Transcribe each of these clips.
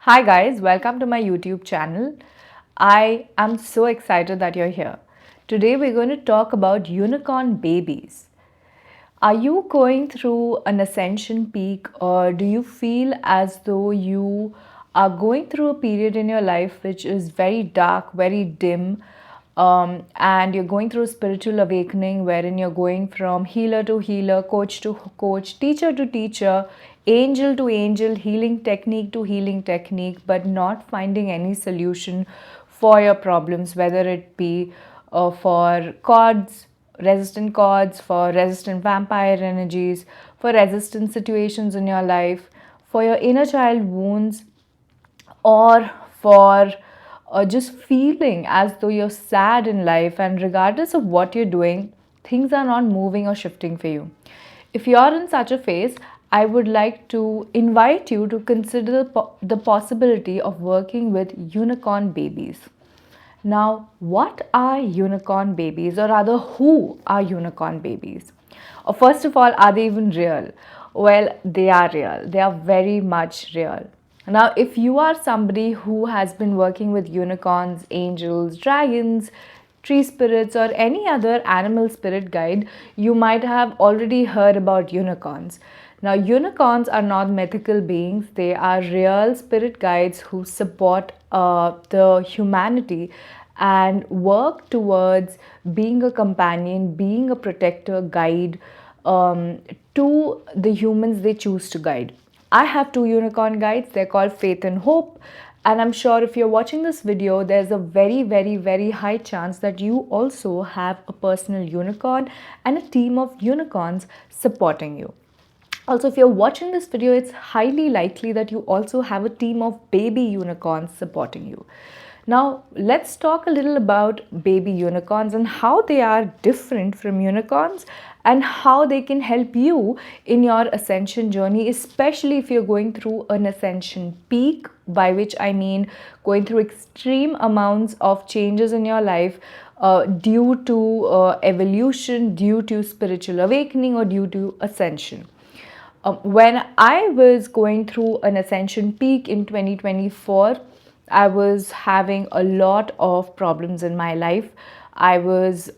Hi guys, welcome to my YouTube channel. I am so excited that you're here. Today we're going to talk about unicorn babies. Are you going through an ascension peak, or do you feel as though you are going through a period in your life which is very dark, very dim, and you're going through a spiritual awakening wherein you're going from healer to healer, coach to coach, teacher to teacher, angel to angel, healing technique to healing technique, but not finding any solution for your problems, whether it be for cords, resistant cords, for resistant vampire energies, for resistant situations in your life, for your inner child wounds, or for just feeling as though you're sad in life, and regardless of what you're doing, things are not moving or shifting for you. If you're in such a phase, I would like to invite you to consider the possibility of working with unicorn babies. Now, what are unicorn babies, or rather, who are unicorn babies? Or first of all, are they even real? Well, they are real. They are very much real. Now, if you are somebody who has been working with unicorns, angels, dragons, tree spirits, or any other animal spirit guide, you might have already heard about unicorns. Now, unicorns are not mythical beings, they are real spirit guides who support the humanity and work towards being a companion, being a protector, guide to the humans they choose to guide. I have two unicorn guides, they're called Faith and Hope. And I'm sure if you're watching this video, there's a very, very, very high chance that you also have a personal unicorn and a team of unicorns supporting you. Also, if you're watching this video, it's highly likely that you also have a team of baby unicorns supporting you. Now, let's talk a little about baby unicorns and how they are different from unicorns and how they can help you in your ascension journey, especially if you're going through an ascension peak, by which I mean going through extreme amounts of changes in your life due to evolution, due to spiritual awakening, or due to ascension. When I was going through an ascension peak in 2024, I was having a lot of problems in my life. I was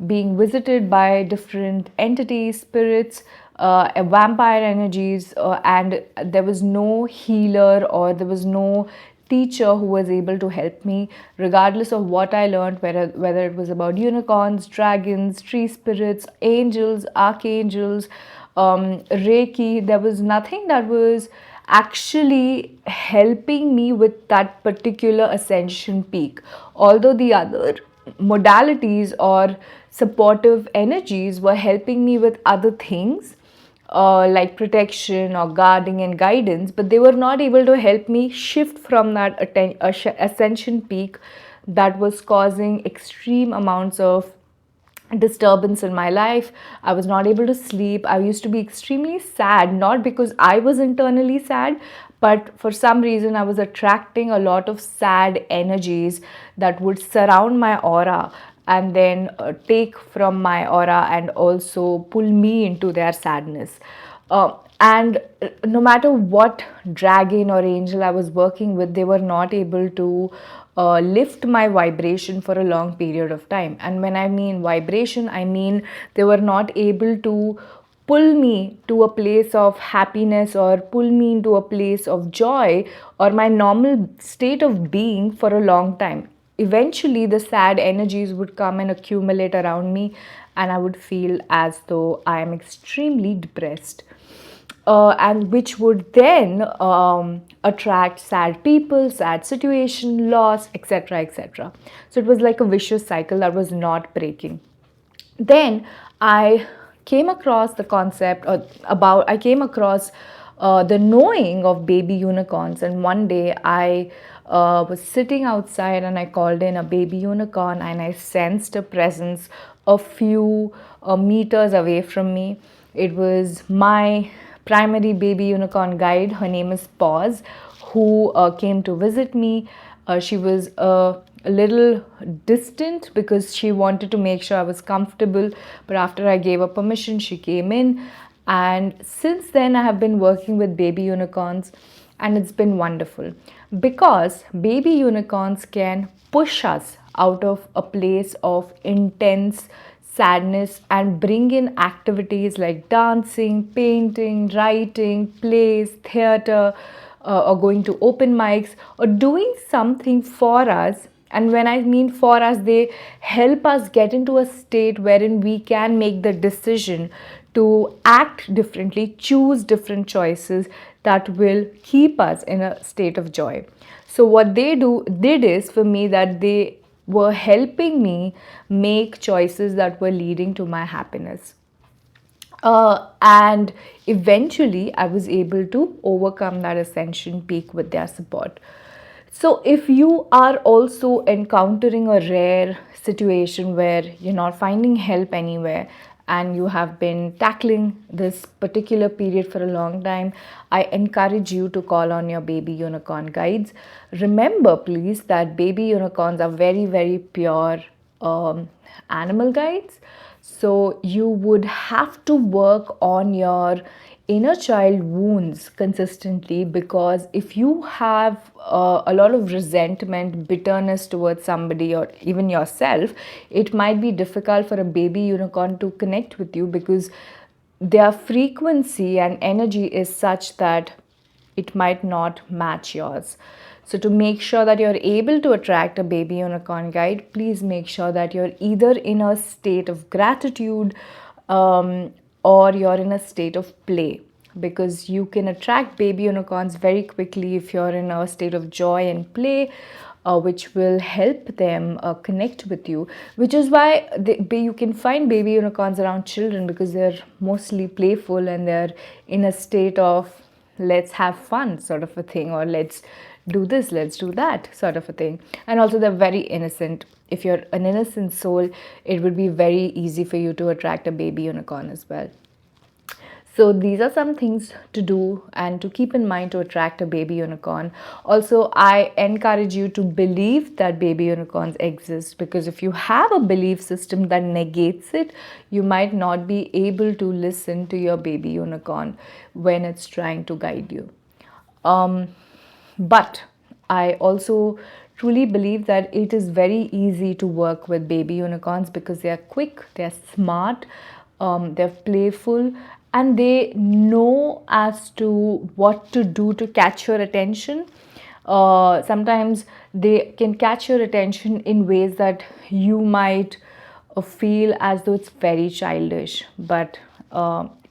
being visited by different entities, spirits, vampire energies, and there was no healer or there was no teacher who was able to help me, regardless of what I learned, whether it was about unicorns, dragons, tree spirits, angels, archangels, Reiki. There was nothing that was actually helping me with that particular ascension peak. Although the other modalities or supportive energies were helping me with other things, like protection or guarding and guidance, but they were not able to help me shift from that ascension peak that was causing extreme amounts of disturbance in my life. I was not able to sleep. I used to be extremely sad, not because I was internally sad, but for some reason I was attracting a lot of sad energies that would surround my aura and then take from my aura and also pull me into their sadness. And no matter what dragon or angel I was working with, they were not able to lift my vibration for a long period of time. And when I mean vibration, I mean they were not able to pull me to a place of happiness or pull me into a place of joy or my normal state of being for a long time. Eventually, the sad energies would come and accumulate around me, and I would feel as though I am extremely depressed. And which would then attract sad people, sad situation, loss, etc., etc. So it was like a vicious cycle that was not breaking. Then I came across the concept I came across the knowing of baby unicorns, and one day I was sitting outside and I called in a baby unicorn, and I sensed a presence a few meters away from me. It was my primary baby unicorn guide. Her name is Pause, who came to visit me. She was a little distant because she wanted to make sure I was comfortable, but after I gave her permission, she came in. And since then, I have been working with baby unicorns. and it's been wonderful because baby unicorns can push us out of a place of intense sadness and bring in activities like dancing, painting, writing, plays, theater, or going to open mics, or doing something for us. And when I mean for us, they help us get into a state wherein we can make the decision to act differently, choose different choices that will keep us in a state of joy. So what they did is for me that they were helping me make choices that were leading to my happiness. And eventually, I was able to overcome that ascension peak with their support. So, if you are also encountering a rare situation where you're not finding help anywhere and you have been tackling this particular period for a long time, I encourage you to call on your baby unicorn guides. Remember, please, that baby unicorns are very, very pure animal guides. So you would have to work on your inner child wounds consistently, because if you have a lot of resentment, bitterness towards somebody or even yourself, it might be difficult for a baby unicorn to connect with you because their frequency and energy is such that it might not match yours. So, to make sure that you're able to attract a baby unicorn guide, please make sure that you're either in a state of gratitude or you're in a state of play, because you can attract baby unicorns very quickly if you're in a state of joy and play. Which will help them connect with you, which is why you can find baby unicorns around children, because they're mostly playful and they're in a state of let's have fun sort of a thing, or let's do this, let's do that sort of a thing. And also they're very innocent. If you're an innocent soul, it would be very easy for you to attract a baby unicorn as well. So these are some things to do and to keep in mind to attract a baby unicorn. Also, I encourage you to believe that baby unicorns exist, because if you have a belief system that negates it, you might not be able to listen to your baby unicorn when it's trying to guide you. But I also truly believe that it is very easy to work with baby unicorns because they are quick, they're smart, they're playful, and they know as to what to do to catch your attention. Sometimes they can catch your attention in ways that you might feel as though it's very childish, but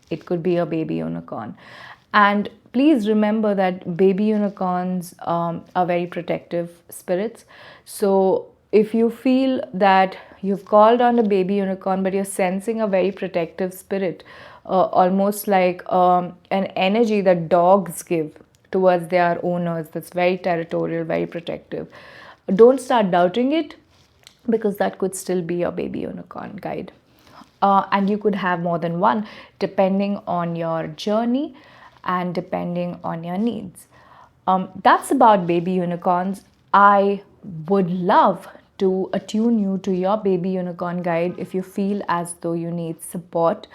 it could be a baby unicorn. And please remember that baby unicorns are very protective spirits. So if you feel that you've called on a baby unicorn but you're sensing a very protective spirit, almost like an energy that dogs give towards their owners, that's very territorial, very protective, don't start doubting it, because that could still be your baby unicorn guide. And you could have more than one depending on your journey and depending on your needs. That's about baby unicorns. I would love to attune you to your baby unicorn guide if you feel as though you need support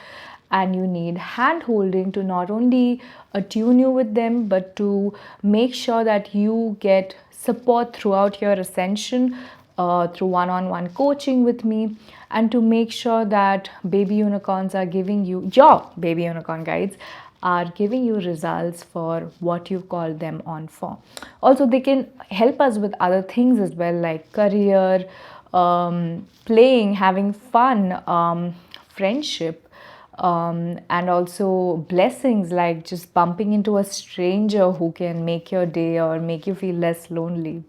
and you need hand holding to not only attune you with them, but to make sure that you get support throughout your ascension through one-on-one coaching with me, and to make sure that baby unicorns are giving you, your baby unicorn guides are giving you results for what you called them on for. Also, they can help us with other things as well, like career, playing, having fun, friendship, and also blessings like just bumping into a stranger who can make your day or make you feel less lonely.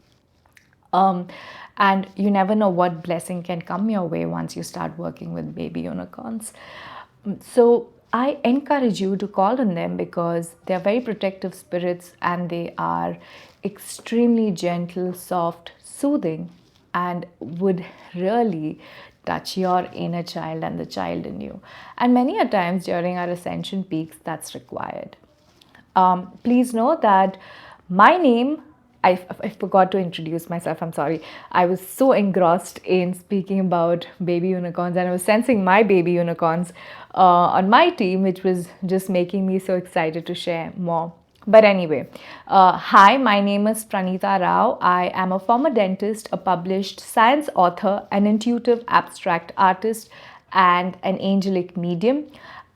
And you never know what blessing can come your way once you start working with baby unicorns. So I encourage you to call on them because they are very protective spirits and they are extremely gentle, soft, soothing, and would really touch your inner child and the child in you. And many a times during our ascension peaks, that's required. Please know that my name, I forgot to introduce myself. I'm sorry. I was so engrossed in speaking about baby unicorns, and I was sensing my baby unicorns on my team, which was just making me so excited to share more But anyway, hi, my name is Pranita Rao. I am a former dentist, a published science author, an intuitive abstract artist, and an angelic medium.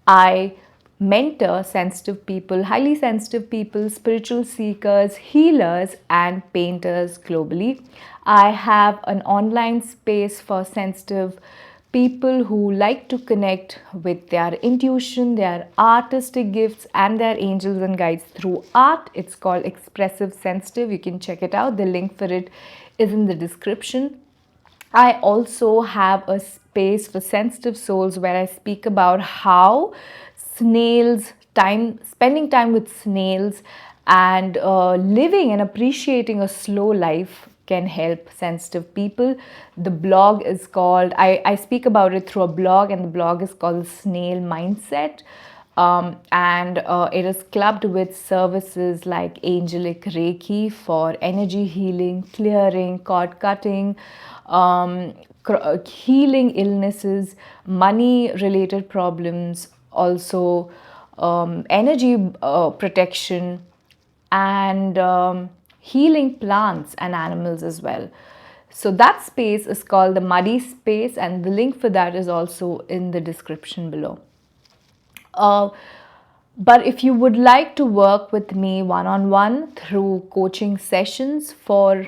I mentor sensitive people, highly sensitive people, spiritual seekers, healers, and painters globally. I have an online space for sensitive people who like to connect with their intuition, their artistic gifts, and their angels and guides through art. It's called Expressive Sensitive. You can check it out. The link for it is in the description. I also have a space for sensitive souls where I speak about how spending time with snails and living and appreciating a slow life can help sensitive people. The blog is called, I speak about it through a blog, and the blog is called Snail Mindset. And it is clubbed with services like angelic Reiki for energy healing, clearing, cord cutting, healing illnesses, money related problems, also energy protection, and healing plants and animals as well. So that space is called the Muddy Space, and the link for that is also in the description below. Uh, but if you would like to work with me one on one through coaching sessions for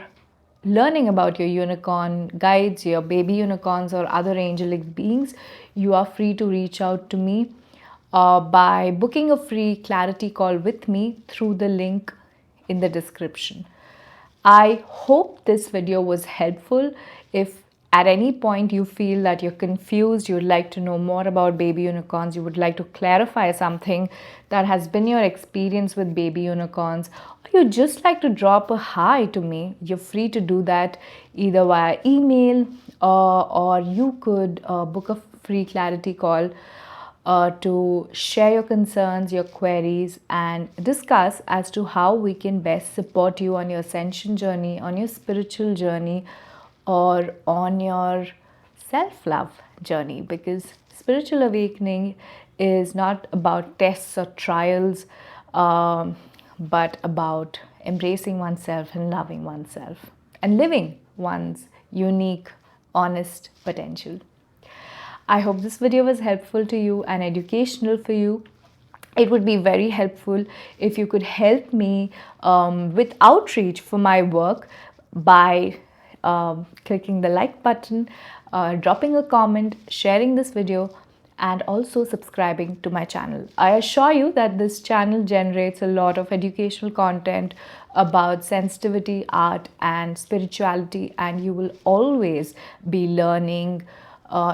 learning about your unicorn guides, your baby unicorns, or other angelic beings, you are free to reach out to me by booking a free clarity call with me through the link in the description. I hope this video was helpful. If at any point you feel that you're confused, you would like to know more about baby unicorns, you would like to clarify something that has been your experience with baby unicorns, or you just like to drop a hi to me, you're free to do that either via email or you could book a free clarity call to share your concerns, your queries, and discuss as to how we can best support you on your ascension journey, on your spiritual journey, or on your self love journey. Because spiritual awakening is not about tests or trials, but about embracing oneself and loving oneself and living one's unique, honest potential. I hope this video was helpful to you and educational for you. It would be very helpful if you could help me with outreach for my work by clicking the like button, dropping a comment, sharing this video, and also subscribing to my channel. I assure you that this channel generates a lot of educational content about sensitivity, art, and spirituality, and you will always be learning.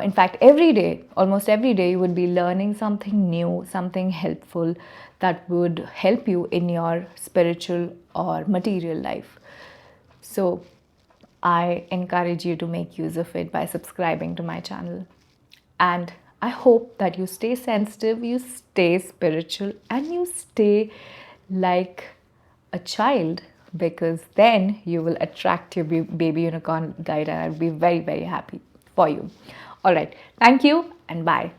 In fact, every day, almost every day, you would be learning something new, something helpful that would help you in your spiritual or material life. So, I encourage you to make use of it by subscribing to my channel. And I hope that you stay sensitive, you stay spiritual, and you stay like a child, because then you will attract your baby unicorn guide, and I'll be very, very happy for you. All right. Thank you and bye.